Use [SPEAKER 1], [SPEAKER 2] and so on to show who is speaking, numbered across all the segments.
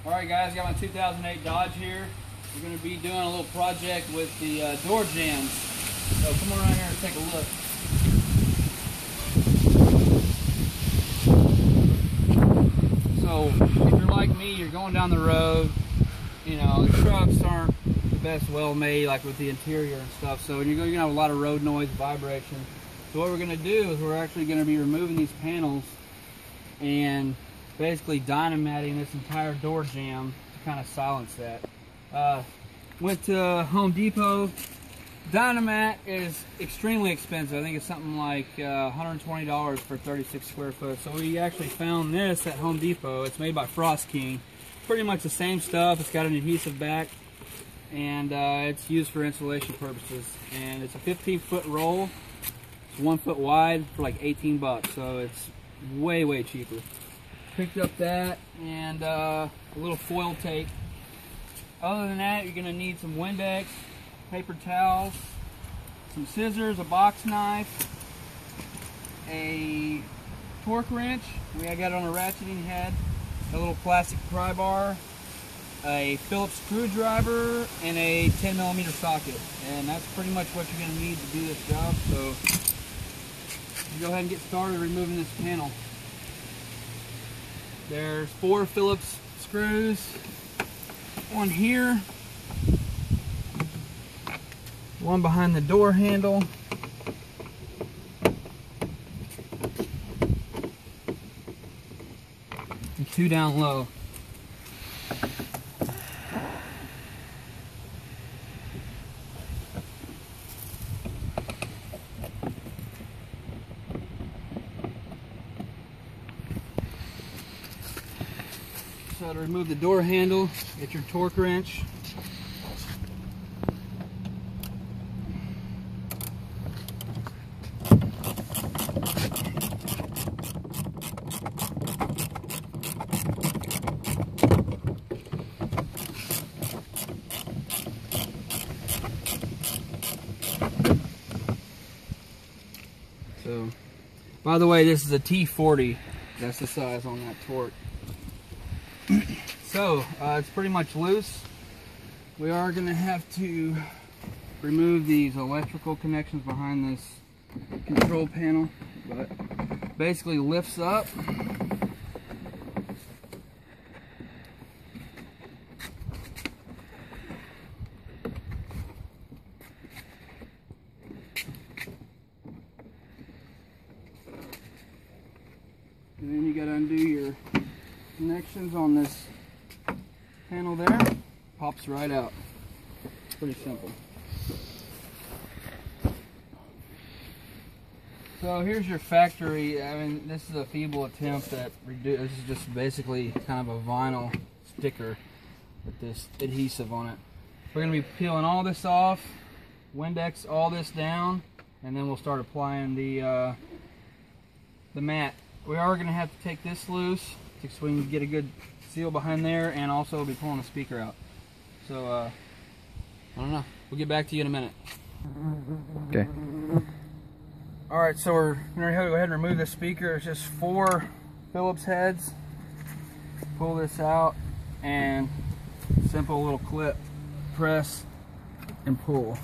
[SPEAKER 1] Alright guys, got my 2008 Dodge here. We're going to be doing a little project with the door jambs. So come on around here and take a look. So if you're like me, you're going down the road, you know, the trucks aren't the best well made, like with the interior and stuff. So you're going to have a lot of road noise, vibration. So what we're going to do is we're actually going to be removing these panels and basically dynamiting this entire door jamb to kind of silence that. Went to Home Depot. Dynamite is extremely expensive. I think it's something like $120 for 36 square foot. So we actually found this at Home Depot. It's made by Frost King. Pretty much the same stuff. It's got an adhesive back, and it's used for insulation purposes. And it's a 15-foot roll. It's 1 foot wide for like 18 bucks. So it's way cheaper. Picked up that and a little foil tape. Other than that, you're going to need some Windex, paper towels, some scissors, a box knife, a torque wrench. I got it on a ratcheting head, a little plastic pry bar, a Phillips screwdriver, and a 10mm socket. And that's pretty much what you're going to need to do this job. So go ahead and get started removing this panel. There's 4 Phillips screws, one here, one behind the door handle, and 2 down low. So to remove the door handle, get your torque wrench. So, by the way, this is a T40. That's the size on that torque. So, it's pretty much loose. We are going to have to remove these electrical connections behind this control panel, but basically lifts up. And then you got to undo your connections on this panel there. Pops right out. It's pretty simple. So here's your factory. I mean, this is a feeble attempt at this is just basically kind of a vinyl sticker with this adhesive on it. We're going to be peeling all this off, Windex all this down, and then we'll start applying the mat. We are going to have to take this loose so we can get a good seal behind there, and also be pulling the speaker out. So I don't know, we'll get back to you in a minute.
[SPEAKER 2] Okay.
[SPEAKER 1] Alright, so we're going to go ahead and remove the speaker. It's just 4 Phillips heads. Pull this out, and simple little clip, press and pull.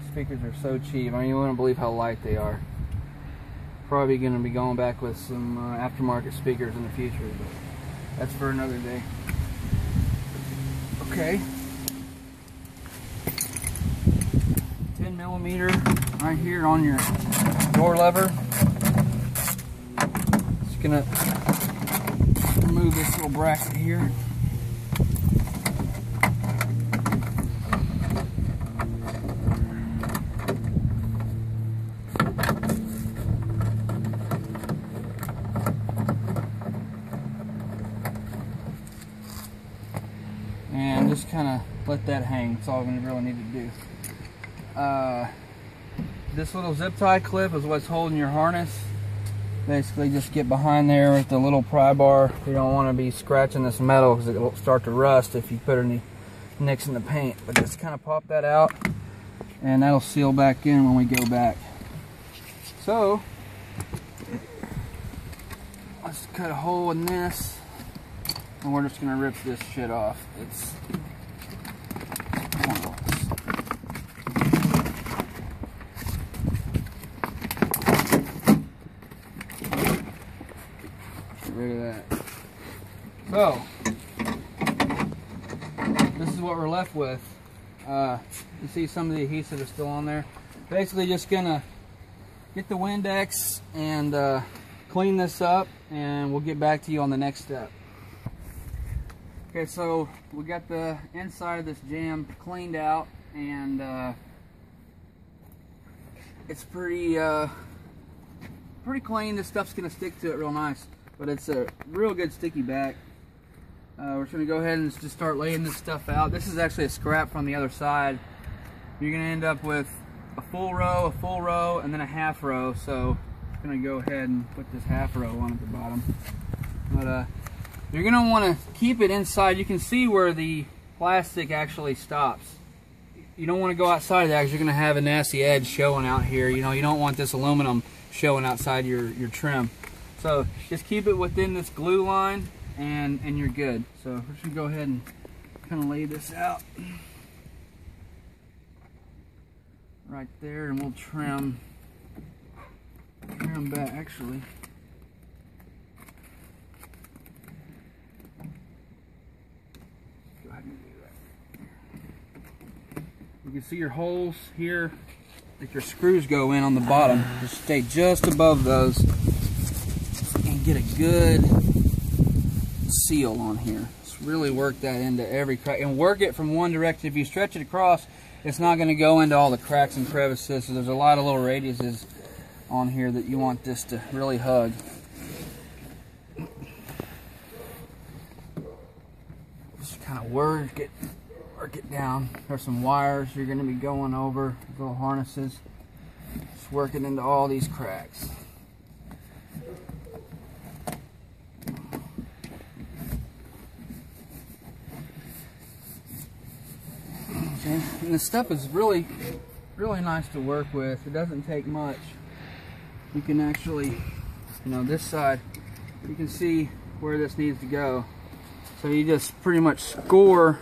[SPEAKER 1] The speakers are so cheap. I mean, you wouldn't believe how light they are. Probably going to be going back with some aftermarket speakers in the future, but that's for another day. Okay. 10mm right here on your door lever. Just gonna remove this little bracket here. And just kind of let that hang. That's all we really need to do. This little zip tie clip is what's holding your harness. Basically just get behind there with the little pry bar. You don't want to be scratching this metal because it will start to rust if you put any nicks in the paint. But just kind of pop that out, and that'll seal back in when we go back. So let's cut a hole in this and we're just gonna rip this shit off. It's get rid of that. So this is what we're left with. You see some of the adhesive is still on there. Basically just gonna get the Windex and clean this up, and we'll get back to you on the next step. Okay, so we got the inside of this jam cleaned out, and it's pretty clean. This stuff's gonna stick to it real nice, but it's a real good sticky back. We're just gonna go ahead and just start laying this stuff out. This is actually a scrap from the other side. You're gonna end up with a full row, and then a half row. So I'm gonna go ahead and put this half row on at the bottom. But you're gonna want to keep it inside. You can see where the plastic actually stops. You don't want to go outside of that because you're gonna have a nasty edge showing out here. You know, you don't want this aluminum showing outside your trim. So just keep it within this glue line, and you're good. So we're just gonna go ahead and kind of lay this out right there, and we'll trim back actually. Go ahead and do that. You can see your holes here that your screws go in on the bottom. Just stay just above those and get a good seal on here. Just really work that into every crack and work it from one direction. If you stretch it across, it's not going to go into all the cracks and crevices. So there's a lot of little radiuses on here that you want this to really hug. Just kind of work it down. There's some wires you're going to be going over, little harnesses. Just work it into all these cracks. Okay. And this stuff is really nice to work with. It doesn't take much. You can actually, this side, you can see where this needs to go. So you just pretty much score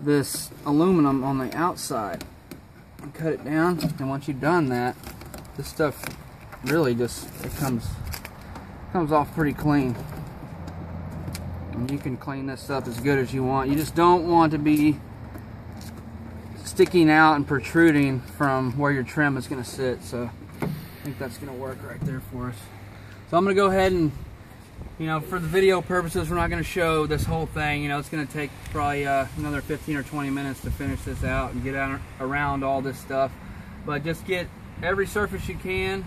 [SPEAKER 1] this aluminum on the outside and cut it down. And once you've done that, this stuff really just comes off pretty clean. And you can clean this up as good as you want. You just don't want to be sticking out and protruding from where your trim is going to sit. So I think that's going to work right there for us. So I'm going to go ahead and, for the video purposes, we're not going to show this whole thing. It's going to take probably another 15 or 20 minutes to finish this out and get around all this stuff. But just get every surface you can.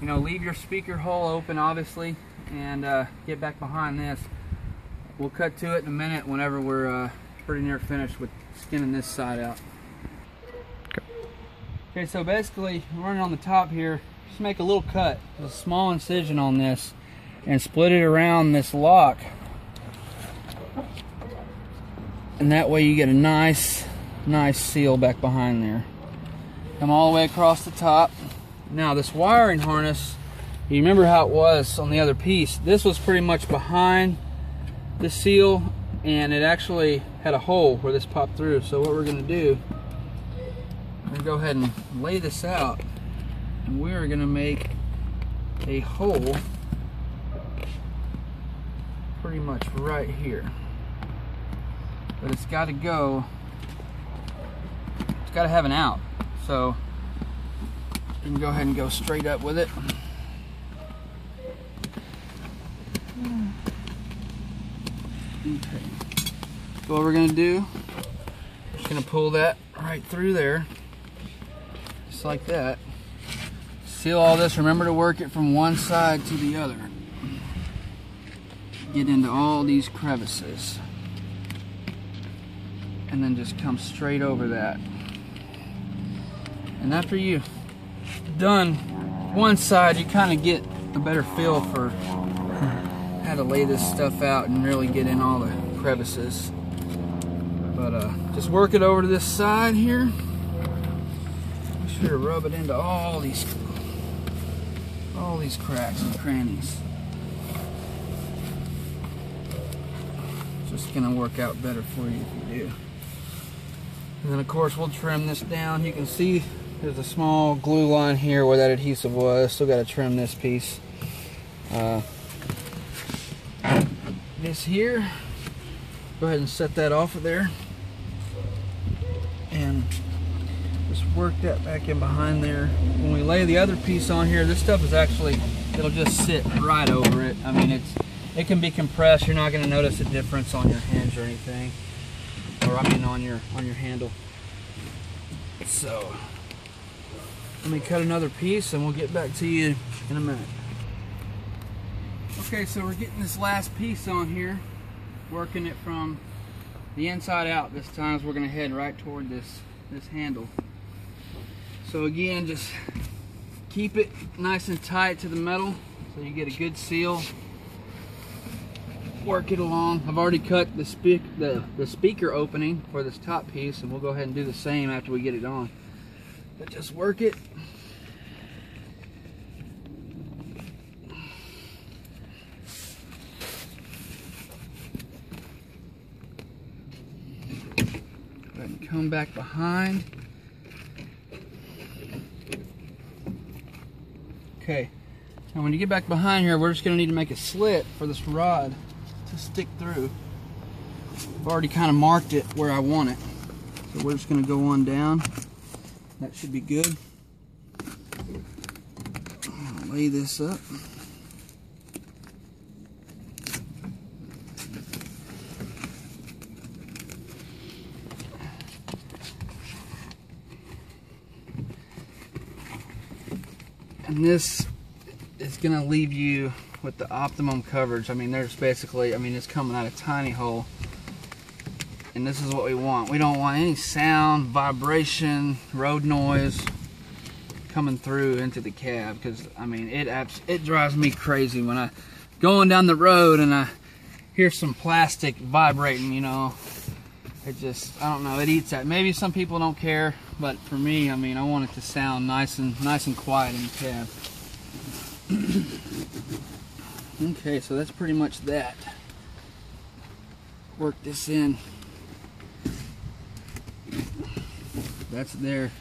[SPEAKER 1] Leave your speaker hole open, obviously, and get back behind this. We'll cut to it in a minute whenever we're pretty near finished with skinning this side out. Okay, so basically, running on the top here, just make a little cut, a small incision on this, and split it around this lock. And that way you get a nice seal back behind there. Come all the way across the top. Now this wiring harness, you remember how it was on the other piece. This was pretty much behind the seal, and it actually had a hole where this popped through. So what we're going to do, we're going to go ahead and lay this out, and we're going to make a hole pretty much right here. But it's got to go, it's got to have an out. So you can go ahead and go straight up with it. Okay. So what we're going to do, we're just going to pull that right through there, just like that. Seal all this. Remember to work it from one side to the other. Get into all these crevices. And then just come straight over that. And after you've done one side, you kind of get a better feel for how to lay this stuff out and really get in all the crevices. But just work it over to this side here. Make sure to rub it into all these cracks and crannies. It's just gonna work out better for you if you do. And then of course we'll trim this down. You can see there's a small glue line here where that adhesive was. Still got to trim this piece. This here, go ahead and set that off of there. And just work that back in behind there. When we lay the other piece on here, this stuff is actually, it'll just sit right over it. I mean, it can be compressed. You're not going to notice a difference on your hinge or anything, or I mean on your handle. So let me cut another piece and we'll get back to you in a minute. Okay, so we're getting this last piece on here, working it from the inside out this time. So we're going to head right toward this handle. So again, just keep it nice and tight to the metal so you get a good seal. Work it along. I've already cut the speaker opening for this top piece, and we'll go ahead and do the same after we get it on. But just work it. Go ahead and come back behind. Okay, now when you get back behind here, we're just going to need to make a slit for this rod to stick through. I've already kind of marked it where I want it, so we're just going to go on down. That should be good. I'll lay this up. And this is going to leave you with the optimum coverage. I mean, there's basically, I mean, it's coming out a tiny hole. And this is what we want. We don't want any sound, vibration, road noise coming through into the cab, because I mean, it drives me crazy when I going down the road and I hear some plastic vibrating, you know. It just, I don't know, it eats at. Maybe some people don't care, but for me, I mean, I want it to sound nice and quiet in the cab. Okay, so that's pretty much that. Work this in. That's there.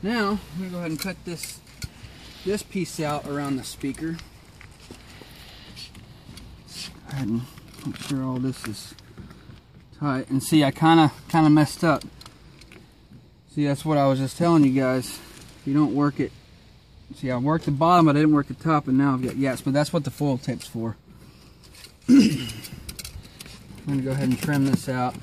[SPEAKER 1] Now, I'm gonna go ahead and cut this piece out around the speaker. Go ahead and make sure all this is tight. And see, I kind of messed up. See, that's what I was just telling you guys. If you don't work it, see, I worked the bottom, but I didn't work the top, and now I've got yaps. But that's what the foil tape's for. I'm gonna go ahead and trim this out.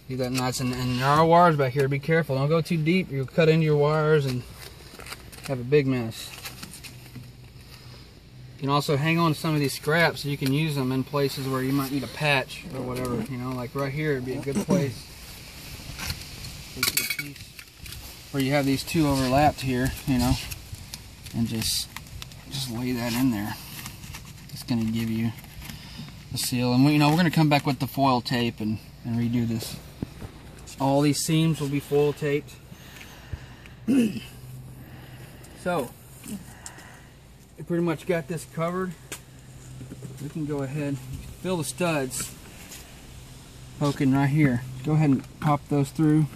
[SPEAKER 1] Leave that nice, and there are wires back here. Be careful, don't go too deep. You'll cut into your wires and have a big mess. You can also hang on to some of these scraps so you can use them in places where you might need a patch or whatever. You know, like right here would be a good place. Take a piece where you have these two overlapped here, you know, and just lay that in there. It's going to give you the seal, and you know, we're going to come back with the foil tape and redo this. All these seams will be foil taped. So, we pretty much got this covered. We can go ahead, fill the studs poking right here. Go ahead and pop those through,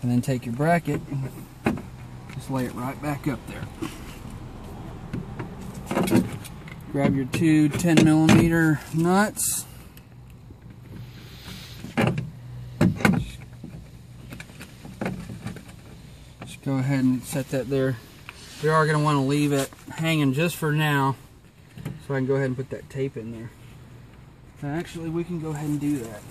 [SPEAKER 1] and then take your bracket and just lay it right back up there. Grab your two 10mm nuts. Just go ahead and set that there. We are going to want to leave it hanging just for now, so I can go ahead and put that tape in there. Actually, we can go ahead and do that.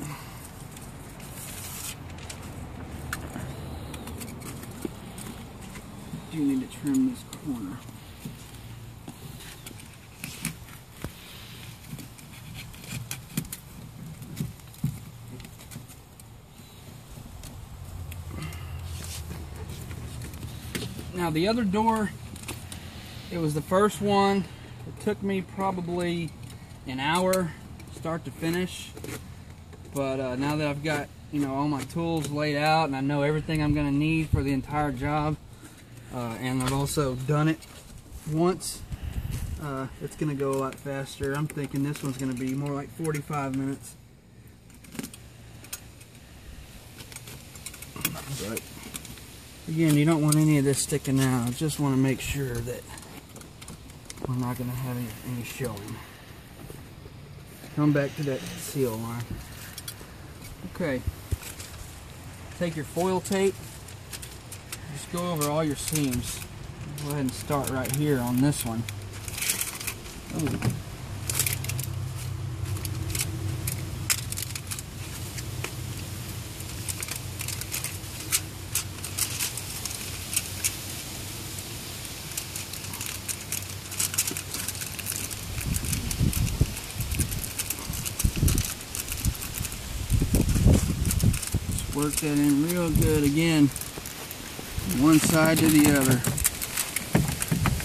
[SPEAKER 1] I do need to trim this corner. Now the other door, it was the first one. It took me probably an hour start to finish, but now that I've got you know, all my tools laid out, and I know everything I'm going to need for the entire job. And I've also done it once. It's going to go a lot faster. I'm thinking this one's going to be more like 45 minutes. But again, you don't want any of this sticking out. I just want to make sure that we're not going to have any showing. Come back to that seal line. Okay. Take your foil tape. Just go over all your seams. Go ahead and start right here on this one. Ooh. Work that in real good again, one side to the other.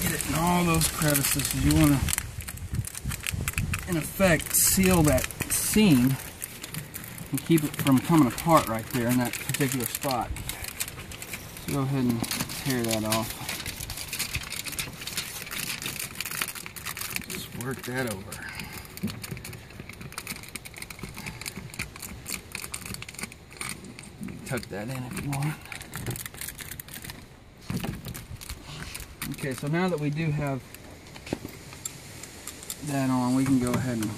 [SPEAKER 1] Get it in all those crevices. You want to, in effect, seal that seam and keep it from coming apart right there in that particular spot. So go ahead and tear that off. Just work that over. Tuck that in if you want. Okay, so now that we do have that on, we can go ahead and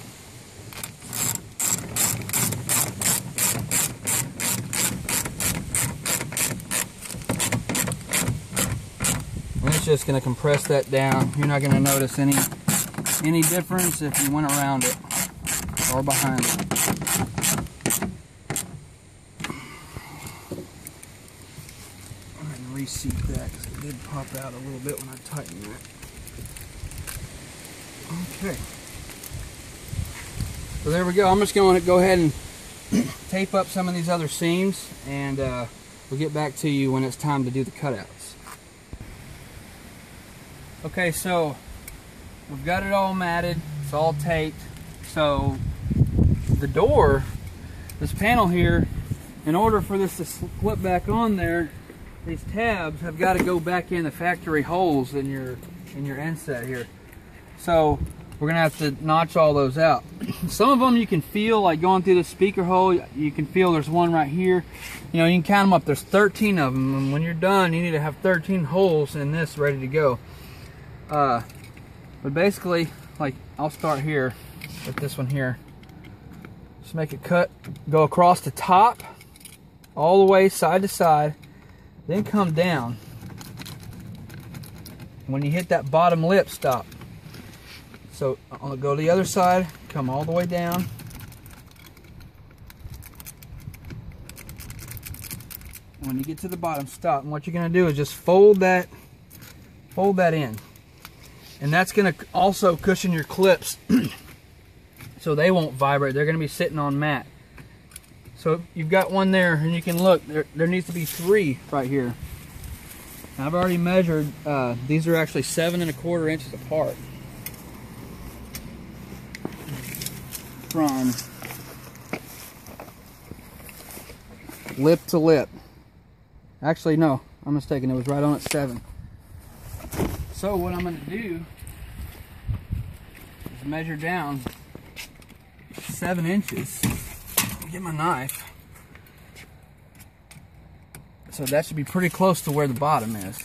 [SPEAKER 1] it's just going to compress that down. You're not going to notice any difference if you went around it or behind it. Reseat that because it did pop out a little bit when I tightened it. Okay. So there we go. I'm just going to go ahead and tape up some of these other seams, and we'll get back to you when it's time to do the cutouts. Okay, so we've got it all matted. It's all taped. So the door, this panel here, in order for this to slip back on there, these tabs have got to go back in the factory holes in your inset here. So we're gonna have to notch all those out. Some of them you can feel, like going through the speaker hole, you can feel there's one right here. You know, you can count them up. There's 13 of them, and when you're done, you need to have 13 holes in this ready to go. But basically, like, I'll start here with this one here. Just make a cut, go across the top, all the way side to side. Then come down. When you hit that bottom lip, stop. So I'll go to the other side, come all the way down. When you get to the bottom, stop. And what you're going to do is just fold that in. And that's going to also cushion your clips so they won't vibrate. They're going to be sitting on mat. So you've got one there, and you can look, there needs to be 3 right here. Now, I've already measured, these are actually 7 1/4 inches apart. From lip to lip. Actually, no, I'm mistaken, it was right on at 7. So what I'm going to do is measure down 7 inches. Get my knife. So that should be pretty close to where the bottom is.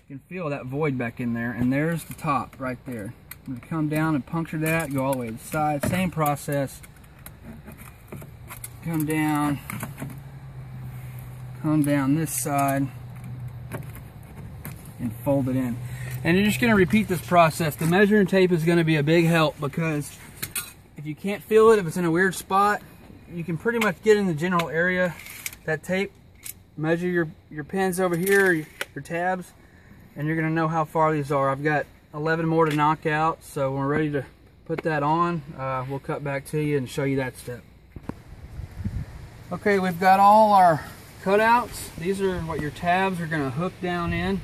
[SPEAKER 1] You can feel that void back in there, and there's the top right there. I'm going to come down and puncture that, go all the way to the side, same process. Come down this side, and fold it in. And you're just going to repeat this process. The measuring tape is going to be a big help, because if you can't feel it, if it's in a weird spot, you can pretty much get in the general area. That tape, measure your pins over here, your tabs, and you're going to know how far these are. I've got 11 more to knock out, so when we're ready to put that on, we'll cut back to you and show you that step. Okay, we've got all our cutouts. These are what your tabs are going to hook down in.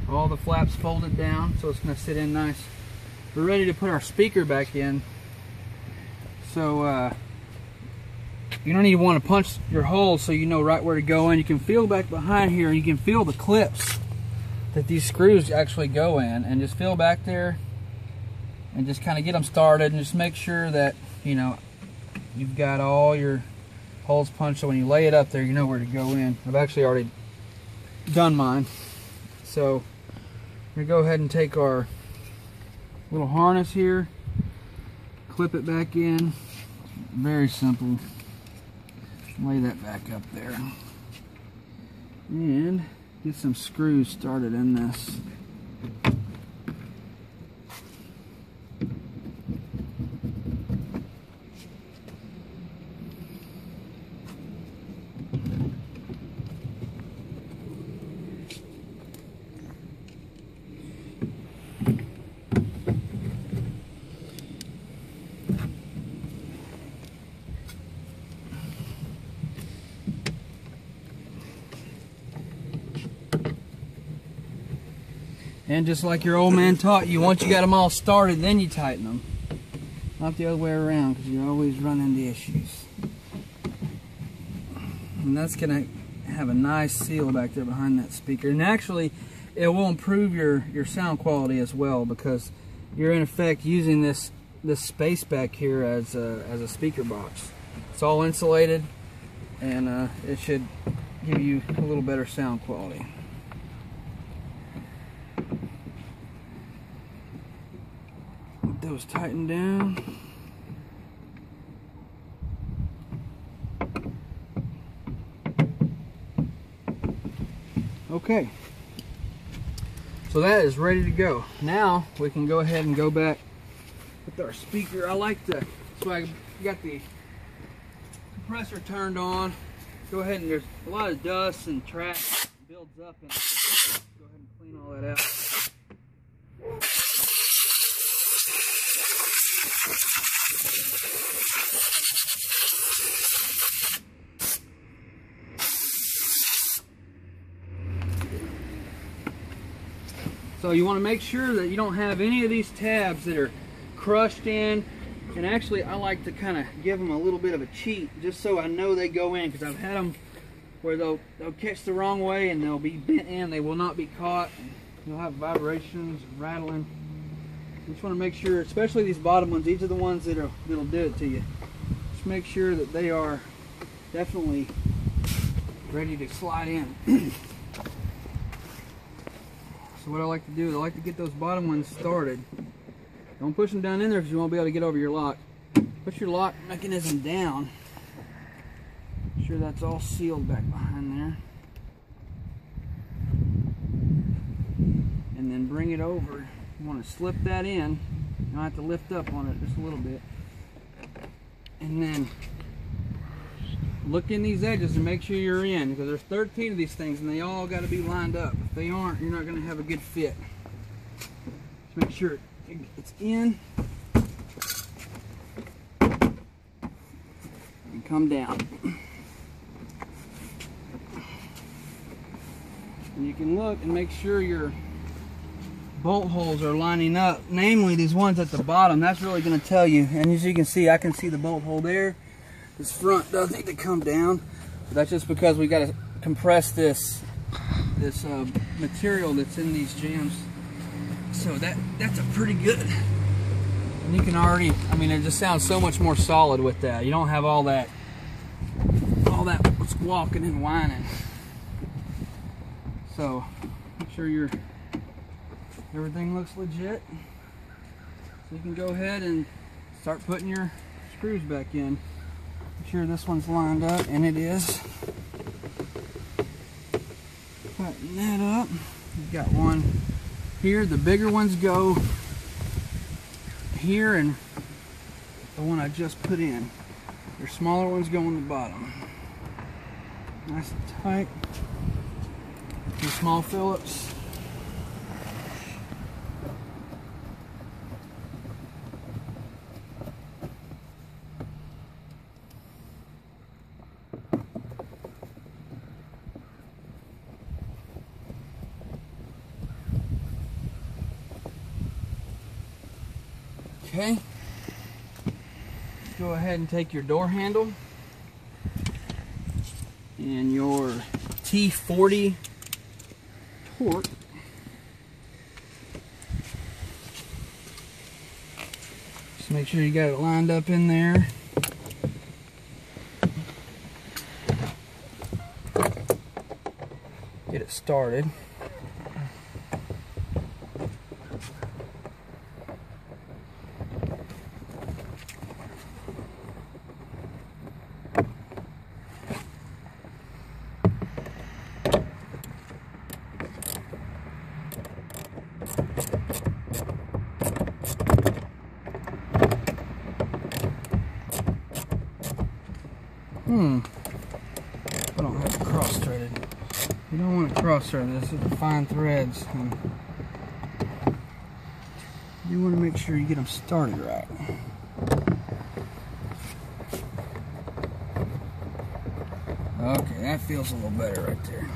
[SPEAKER 1] All the flaps folded down, so it's going to sit in nice. We're ready to put our speaker back in. So you don't even want to punch your holes so you know right where to go in. You can feel back behind here, and you can feel the clips that these screws actually go in, and just feel back there and just kind of get them started, and just make sure that, you know, you've got all your holes punched, so when you lay it up there, you know where to go in. I've actually already done mine. So we're gonna go ahead and take our little harness here, clip it back in. Very simple. Lay that back up there and get some screws started in this. And just like your old man taught you, once you got them all started, then you tighten them. Not the other way around, because you always run into issues. And that's going to have a nice seal back there behind that speaker. And actually, it will improve your sound quality as well, because you're in effect using this space back here as a speaker box. It's all insulated, and it should give you a little better sound quality. Those tighten down. Okay, so that is ready to go. Now we can go ahead and go back with our speaker. I like to, so I got the compressor turned on. Go ahead, and there's a lot of dust and trash builds up, and go ahead and clean all that out. So you want to make sure that you don't have any of these tabs that are crushed in. And actually, I like to kind of give them a little bit of a cheat, just so I know they go in, because I've had them where they'll catch the wrong way and they'll be bent in. They will not be caught. You'll have vibrations, rattling. You just want to make sure, especially these bottom ones, these are the ones that'll do it to you. Just make sure that they are definitely ready to slide in. So what I like to do is I like to get those bottom ones started. Don't push them down in there because you won't be able to get over your lock. Put your lock mechanism down. Make sure that's all sealed back behind there. And then bring it over. You want to slip that in. You don't have to lift up on it just a little bit. And then look in these edges and make sure you're in, because there's 13 of these things and they all got to be lined up. If they aren't, you're not going to have a good fit. Just make sure it's in and come down. And you can look and make sure your bolt holes are lining up, namely these ones at the bottom. That's really going to tell you. And as you can see, I can see the bolt hole there. This front does need to come down, but that's just because we got to compress this material that's in these jams. So that's a pretty good. And you can already, I mean, it just sounds so much more solid with that. You don't have all that squawking and whining. So make sure everything looks legit. So you can go ahead and start putting your screws back in. Make sure this one's lined up, and it is. Tighten that up. You've got one here. The bigger ones go here, and the one I just put in. Your smaller ones go on the bottom. Nice and tight. Two small Phillips. Okay, go ahead and take your door handle and your T40 torque. Just make sure you got it lined up in there. Get it started. I don't have it cross-threaded. You don't want it cross-threaded. This is the fine threads. And you want to make sure you get them started right. Okay, that feels a little better right there.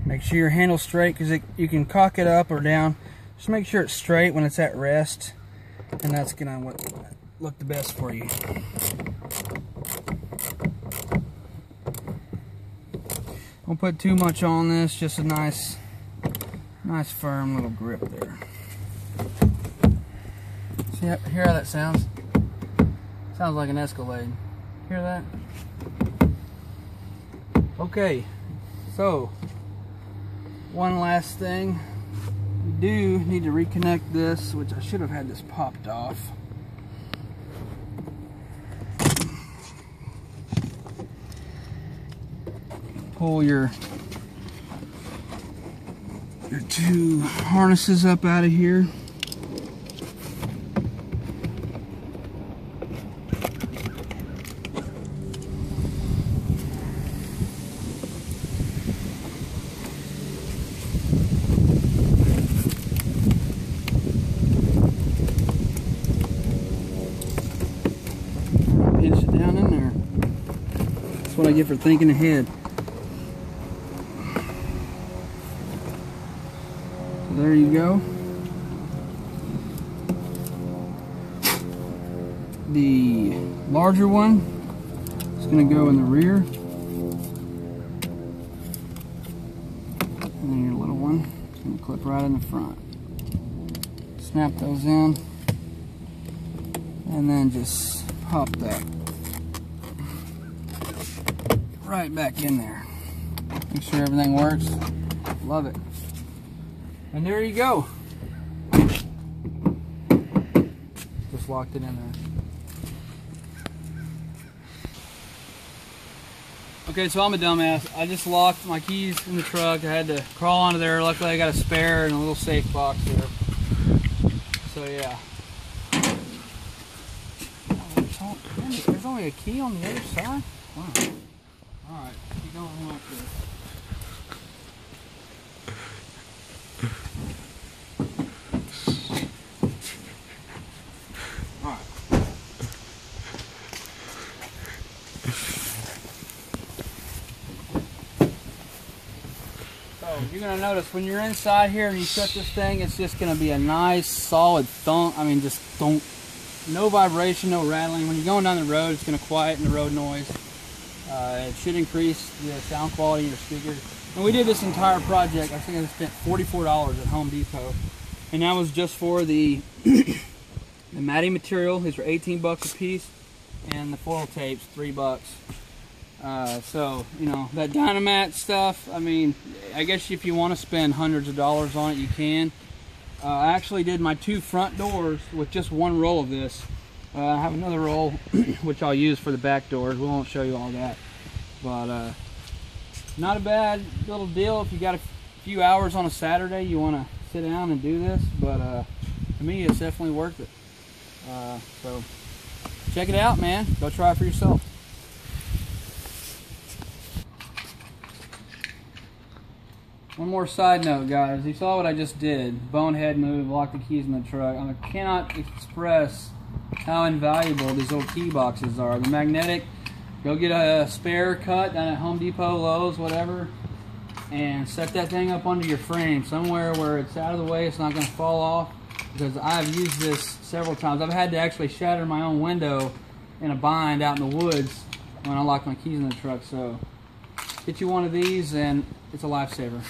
[SPEAKER 1] Make sure your handle's straight, because you can cock it up or down. Just make sure it's straight when it's at rest, and that's gonna look the best for you. Don't put too much on this, just a nice firm little grip there. See, hear how that sounds? Sounds like an Escalade. Hear that? Okay, so one last thing, we do need to reconnect this, which I should have had this popped off. Pull your two harnesses up out of here. Pinch it down in there. That's what I get for thinking ahead. So there you go. The larger one is going to go in the rear. And then your little one is going to clip right in the front. Snap those in. And then just pop that right back in there. Make sure everything works. Love it. And there you go. Just locked it in there. Okay, so I'm a dumbass. I just locked my keys in the truck. I had to crawl onto there. Luckily I got a spare and a little safe box there. So yeah. There's only a key on the other side? Wow. Alright, keep going like this. Alright. So you're going to notice when you're inside here and you shut this thing, it's just going to be a nice solid thump. I mean, just don't. No vibration, no rattling. When you're going down the road, it's going to quieten the road noise. It should increase the sound quality of your speakers. And we did this entire project. I think I spent $44 at Home Depot. And that was just for the the matting material. These were 18 bucks a piece. And the foil tapes, $3. So, you know, that Dynamat stuff, I mean, I guess if you want to spend hundreds of dollars on it, you can. I actually did my two front doors with just one roll of this. I have another roll which I'll use for the back doors. We won't show you all that, but not a bad little deal if you got a few hours on a Saturday you want to sit down and do this. But to me, it's definitely worth it. So check it out, man. Go try it for yourself. One more side note, guys. You saw what I just did. Bonehead move, lock the keys in the truck. I cannot express how invaluable these little key boxes are. The magnetic Go get a spare cut down at Home Depot, Lowe's, whatever, and set that thing up under your frame somewhere where it's out of the way, it's not going to fall off, because I've used this several times. I've had to actually shatter my own window in a bind out in the woods when I lock my keys in the truck. So get you one of these and it's a lifesaver.